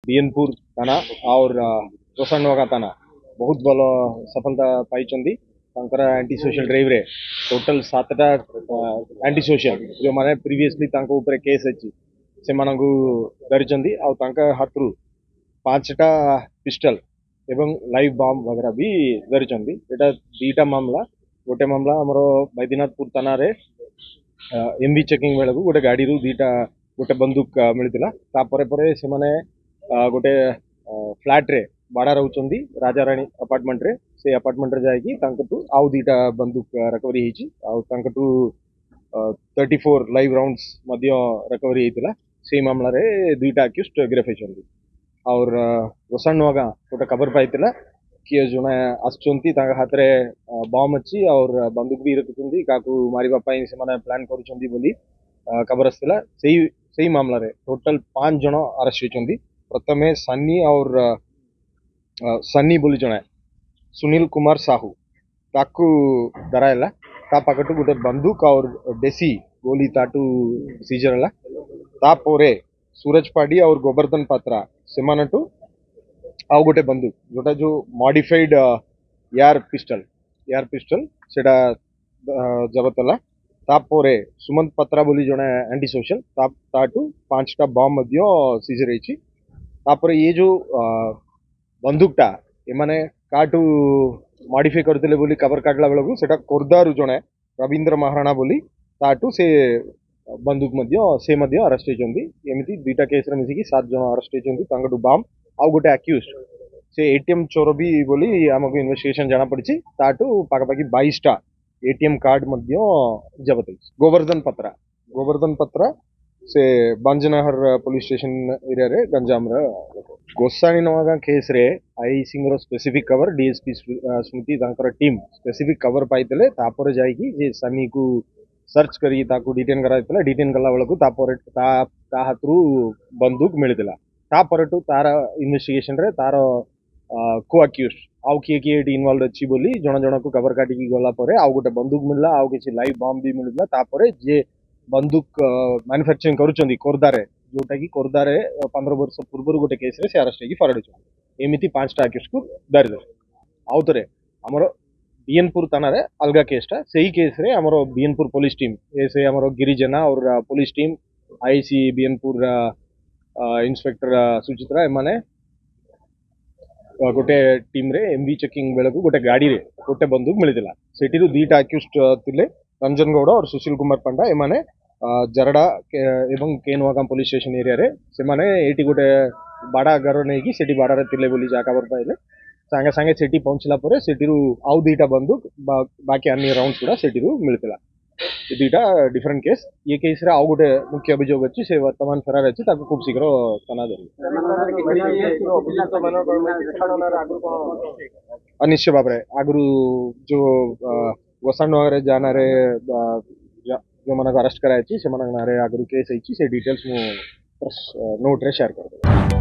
बीएनपुर थाना और रोसानवा थाना बहुत भल सफलता पाई एंटी सोशल ड्राइव रे टोटल 7टा एंटी सोशल जो माने प्रीवियसली ऊपर केस अच्छी से धरी हाथ 5टा पिस्टल एवं लाइव बॉम्ब वगैरह भी धरी एटा 2टा मामला गोटे मामला आमर बैद्यनाथपुर थाना रे एमवी चेकिंग बेलू गोटे गाड़ी रू 2टा गोटे बंदूक मिलता से माने गोटे फ्लैट रे बाड़ा रोचंदी राजा रानी अपार्टमेंट रे से अपार्टमेंट रे जाएगी आउ 2टा बंदूक रिकवरी होईची आउ 34 लाइव राउंड्स मध्य रिकवरी होईतिला से मामला रे 2टा अक्यूज्ड गिरफ्त होइछंदी और रोसानवा गोटे खबर पाइतिला कि जने आछंती ताका हाथ रे बम अच्छी और बंदूक भी रखुचंदी काकू मारिबा पई से माने प्लान करूचंदी बोली खबर आसला सही मामला रे टोटल 5 जन अरेस्ट होइचंदी प्रथमे सन्नी और सन्नी बोली जने सुनील कुमार साहू ताकू धराइला ता पाकटू गोटे बंदूक और देसी गोली ताटू सीजर हला तापोरे सूरज पाड़ी और गोवर्धन पात्रा सेमानटू आउ गोटे बंदूक जोटा जो मॉडिफाइड एयर पिस्टल सेटा जबत हला तापोरे सुमंत पत्रा बोली जने एंटी सोशल ताटू 5टा बम मध्य सीजर होईची तापर ये जो बंदूकटा एमाने काटू मॉडिफाई करते बोली खबर काटला बेलू सेटा कोर्दारू जने रविंद्र महाराणा बोली ताटू से बंदूक मध्य अरेस्ट होइचंदी एमिति 2टा केस रे मिसिकी 7 जन अरेस्ट होइचंदी तांगडू बम आउ गोटे अक्यूज्ड से एटीएम चोर भी बोली आमको इन्वेस्टिगेशन जाना पड़ी ताटू पाखापाखि 22टा एटीएम कार्ड मध्य जबत होइछ गोवर्धन पत्रा से बंजनहर पुलिस स्टेशन एरिया रे गंजाम गोसाणी नवागा केस रे आई सिंगर स्पेसिफिक कवर डीएसपी स्मृति तांकर टीम स्पेसिफिक कवर पाइतले तापर जाईकी जे सनी को सर्च करी ताकू डिटेन कराइतला डिटेन कला बेलकू तापर ता हाथरू बंदूक मिलतिला तापरटू तार इन्वेस्टिगेशन रे तार को अक्यूज्ड आउ किए इन्वॉल्व अच्छी बोली जण जण को कवर काटी गला परे आउ गोटे बंदूक मिलला आउ किछि लाइव बम भी मिलला तापरे जे बंदूक मैन्युफैक्चरिंग करूचंदी कोर्दा रे जोटा की कोर्दा रे 15 वर्ष पूर्व गोटे केस रे से अरेस्ट होगी फराड होचंदी एमिति 5टा अक्यूज्ड को धरि आउ तरे हमर बीएनपुर थाना रे अलगा केसटा सही केस रे हमर बीएनपुर पुलिस टीम ऐसे हमर गिरिजना और पुलिस टीम आईसी बीएनपुर इंस्पेक्टर सुचित्रा माने गोटे टीम रे एमवी चेकिंग बेलू गोटे गाड़ी रे गोटे बंदूक मिलता सेठी 2टा अक्यूज्ड थिले रंजन गौड़ और सुशील कुमार पंडा एमाने जरडा एवं केनवागाम पुलिस स्टेशन एरिया रे से माने एटी गोटे बाड़ा घर नहीं कि सेठी बाड़ा रे तिले बोली जा खबर पाइले सांगे सांगे सेठी पहुंचला परे सेठी आउ 2टा बंदूक बाकी अन्य राउंड्स गुडा सेठी मिलता 2टा डिफरेंट केस ये केस रे आउ गोटे मुख्य अभियोग अच्छी से वर्तमान फरार अच्छी ताको खूब शीघ्र थाना अनिश्चय भाव आगु जो गोसाणवा जाना रे जो मन अरेस्ट कराई से आगु केस से डिटेल्स मु नोट रे शेयर कर